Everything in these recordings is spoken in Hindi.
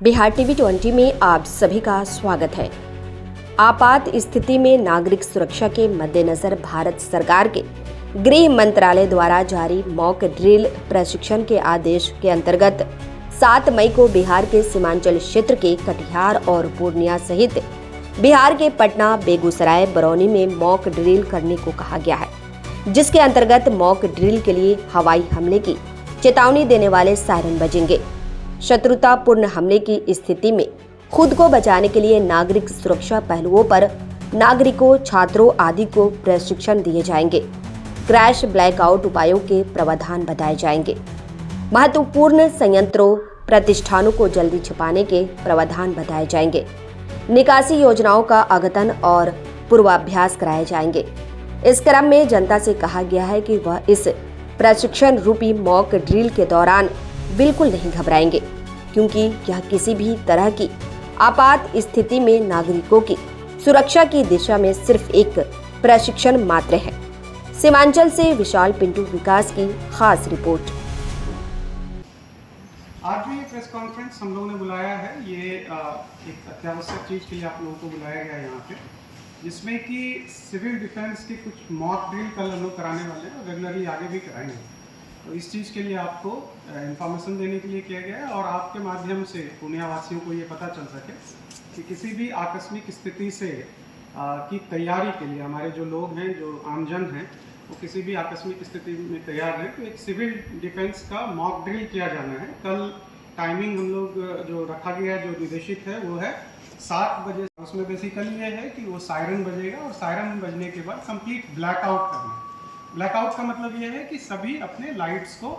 बिहार टीवी 20 में आप सभी का स्वागत है। आपात स्थिति में नागरिक सुरक्षा के मद्देनजर भारत सरकार के गृह मंत्रालय द्वारा जारी मॉक ड्रिल प्रशिक्षण के आदेश के अंतर्गत 7 मई को बिहार के सीमांचल क्षेत्र के कटिहार और पूर्णिया सहित बिहार के पटना, बेगूसराय, बरौनी में मॉक ड्रिल करने को कहा गया है, जिसके अंतर्गत मॉक ड्रिल के लिए हवाई हमले की चेतावनी देने वाले सायरन बजेंगे। शत्रुतापूर्ण हमले की स्थिति में खुद को बचाने के लिए नागरिक सुरक्षा पहलुओं पर नागरिकों, छात्रों आदि को प्रशिक्षण दिए जाएंगे। क्रैश ब्लैकआउट उपायों के प्रावधान बताए जाएंगे। महत्वपूर्ण संयंत्रों, प्रतिष्ठानों को जल्दी छिपाने के प्रावधान बताए जाएंगे। निकासी योजनाओं का अद्यतन और पूर्वाभ्यास कराए जाएंगे। इस क्रम में जनता से कहा गया है कि वह इस प्रशिक्षण रूपी मॉक ड्रिल के दौरान बिल्कुल नहीं घबराएंगे, क्योंकि यह किसी भी तरह की आपात स्थिति में नागरिकों की सुरक्षा की दिशा में सिर्फ एक प्रशिक्षण मात्र है। सीमांचल से विशाल पिंटू विकास की खास रिपोर्ट। आज जो ये प्रेस कॉन्फ्रेंस हम लोगों ने बुलाया है, ये एक अत्यावश्यक चीज़ के लिए आप लोगों को बुलाया गया है यहाँ पे, जिसमें कि सिविल डिफेंस की कुछ मॉक ड्रिल कल हम लोग कराने वाले हैं और रेगुलरली आगे भी कराएंगे। तो इस चीज़ के लिए आपको इन्फॉर्मेशन देने के लिए किया गया है और आपके माध्यम से पूर्णिया वासियों को ये पता चल सके कि किसी भी आकस्मिक स्थिति से की तैयारी के लिए हमारे जो लोग हैं, जो आमजन हैं, वो किसी भी आकस्मिक स्थिति में तैयार हैं। तो एक सिविल डिफेंस का मॉक ड्रिल किया जाना है। कल टाइमिंग हम लोग जो रखा गया है, जो निर्देशित है, वो है 7 बजे। उसमें बेसिकली ये है कि वो सायरन बजेगा और सायरन बजने के बाद कंप्लीट ब्लैकआउट करना है। ब्लैकआउट का मतलब ये है कि सभी अपने लाइट्स को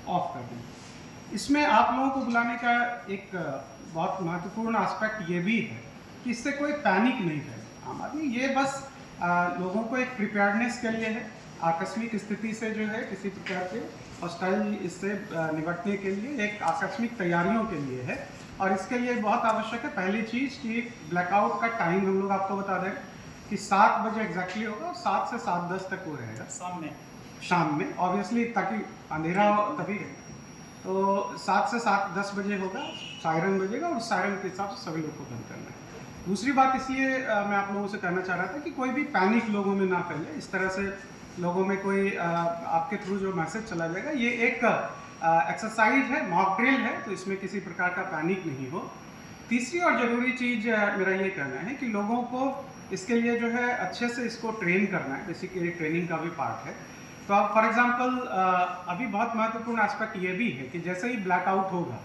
ऑफ कर दें। इसमें आप लोगों को बुलाने का एक बहुत महत्वपूर्ण एस्पेक्ट ये भी है कि इससे कोई पैनिक नहीं करेगा आम आदमी। ये बस लोगों को एक प्रिपेयर्डनेस के लिए है, आकस्मिक स्थिति से जो है किसी प्रकार के हॉस्टाइल इससे निपटने के लिए एक आकस्मिक तैयारियों के लिए है। और इसके लिए बहुत आवश्यक है, पहली चीज़ कि ब्लैकआउट का टाइम हम लोग आपको बता दें कि 7 बजे एग्जैक्टली होगा और 7 से 7:10 तक वो रहेगा शाम में ऑब्वियसली, ताकि अंधेरा हो तभी रहेगा। तो 7 से 7:10 बजे होगा, सायरन बजेगा और सायरन के हिसाब से सभी लोग को बंद करना है। दूसरी बात इसलिए मैं आप लोगों से कहना चाह रहा था कि कोई भी पैनिक लोगों में ना फैले। इस तरह से लोगों में कोई आपके थ्रू जो मैसेज चला जाएगा, ये एक एक्सरसाइज है, मॉक ड्रिल है, तो इसमें किसी प्रकार का पैनिक नहीं हो। तीसरी और ज़रूरी चीज़ मेरा ये कहना है कि लोगों को इसके लिए जो है अच्छे से इसको ट्रेन करना है। बेसिकली ट्रेनिंग का भी पार्ट है। तो आप फॉर एग्जांपल अभी बहुत महत्वपूर्ण एस्पेक्ट ये भी है कि जैसे ही ब्लैकआउट होगा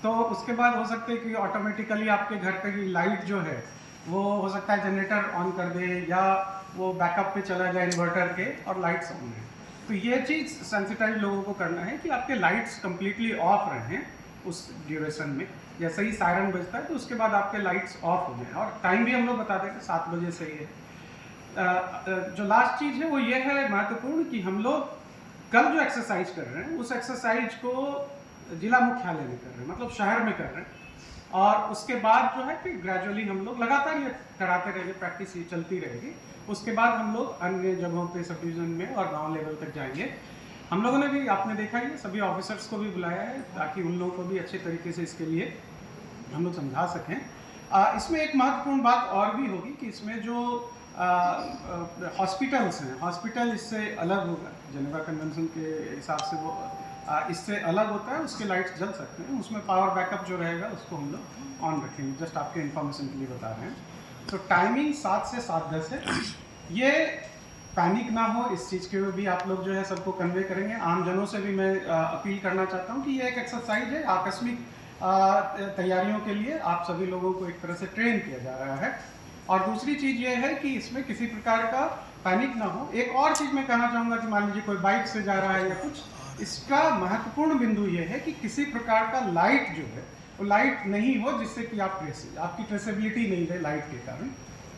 तो उसके बाद हो सकता है कि ऑटोमेटिकली आपके घर की लाइट जो है वो हो सकता है जनरेटर ऑन कर दे या वो बैकअप पे चला जाए इन्वर्टर के और लाइट्स ऑन है। तो ये चीज़ सेंसिटाइज लोगों को करना है कि आपके लाइट्स कम्प्लीटली ऑफ रहें उस ड्यूरेशन में। जैसे ही सायरन बजता है तो उसके बाद आपके लाइट्स ऑफ हो जाए और टाइम भी हम लोग बता देंगे 7 बजे से ही है। जो लास्ट चीज़ है वो ये है महत्वपूर्ण कि हम लोग कल जो एक्सरसाइज कर रहे हैं उस एक्सरसाइज को जिला मुख्यालय में कर रहे हैं, मतलब शहर में कर रहे हैं। और उसके बाद जो है फिर ग्रेजुअली हम लोग लगातार ये कराते रहेंगे, प्रैक्टिस ये चलती रहेगी। उसके बाद हम लोग अन्य जगहों पे सब डिवीज़न में और गांव लेवल तक जाएंगे। हम लोगों ने भी, आपने देखा ही, सभी ऑफिसर्स को भी बुलाया है ताकि उन लोगों को भी अच्छे तरीके से इसके लिए हम लोग समझा सकें। इसमें एक महत्वपूर्ण बात और भी होगी कि इसमें जो हॉस्पिटल्स हैं, हॉस्पिटल इससे अलग होगा। जेनेवा कन्वेंशन के हिसाब से वो इससे अलग होता है, उसके लाइट्स जल सकते हैं। उसमें पावर बैकअप जो रहेगा उसको हम लोग ऑन रखेंगे। जस्ट आपके इन्फॉर्मेशन के लिए बता रहे हैं। तो टाइमिंग 7 से 7:10 है। ये पैनिक ना हो, इस चीज़ के भी आप लोग जो है सबको कन्वे करेंगे। आमजनों से भी मैं अपील करना चाहता हूँ कि ये एक एक्सरसाइज है, आकस्मिक तैयारियों के लिए आप सभी लोगों को एक तरह से ट्रेन किया जा रहा है। और दूसरी चीज़ ये है कि इसमें किसी प्रकार का पैनिक ना हो। एक और चीज़ मैं कहना चाहूँगा कि मान लीजिए कोई बाइक से जा रहा है या कुछ, इसका महत्वपूर्ण बिंदु ये है कि किसी प्रकार का लाइट जो है वो लाइट नहीं हो जिससे कि आपकी ट्रेसेबिलिटी नहीं रहे लाइट के कारण।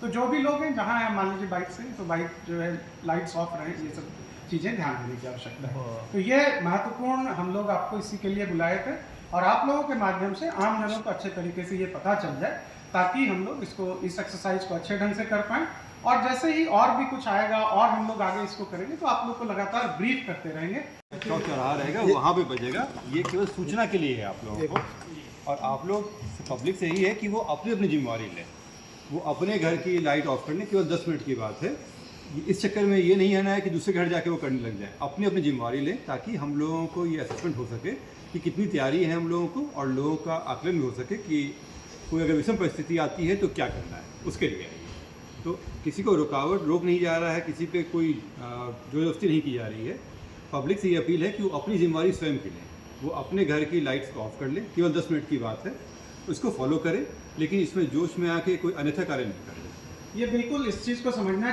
तो जो भी लोग हैं जहाँ है, मान लीजिए बाइक से, तो बाइक जो है लाइट्स ऑफ रहे, ये सब चीज़ें ध्यान देने की आवश्यकता है। तो ये महत्वपूर्ण हम लोग आपको इसी के लिए बुलाए थे और आप लोगों के माध्यम से आम जनों को अच्छे तरीके से ये पता चल जाए ताकि हम लोग इस एक्सरसाइज को अच्छे ढंग से कर पाएँ। और जैसे ही और भी कुछ आएगा और हम लोग आगे इसको करेंगे तो आप लोग को लगातार ब्रीफ करते रहेंगे। चौक चौराहा रहेगा, वहाँ पे बजेगा। ये केवल सूचना के लिए है आप लोगों को। और आप लोग पब्लिक से ही है कि वो अपनी अपनी जिम्मेवारी लें, वो अपने घर की लाइट ऑफ कर लें, केवल 10 मिनट की बात है। इस चक्कर में ये नहीं आना है कि दूसरे घर जाके वो करने लग जाए, अपनी अपनी जिम्मेवारी लें ताकि हम लोगों को ये असेसमेंट हो सके कि कितनी तैयारी है हम लोगों को, और लोगों का आकलन भी हो सके कि कोई अगर विषम परिस्थिति आती है तो क्या करना है उसके लिए। तो किसी को रोक नहीं जा रहा है, किसी पे कोई ज़बरदस्ती नहीं की जा रही है। पब्लिक से ये अपील है कि वो अपनी जिम्मेवारी स्वयं की लें, वो अपने घर की लाइट्स को ऑफ कर लें, केवल 10 मिनट की बात है, उसको फॉलो करें, लेकिन इसमें जोश में आके कोई अन्यथा कार्य नहीं करें। ये बिल्कुल इस चीज़ को समझना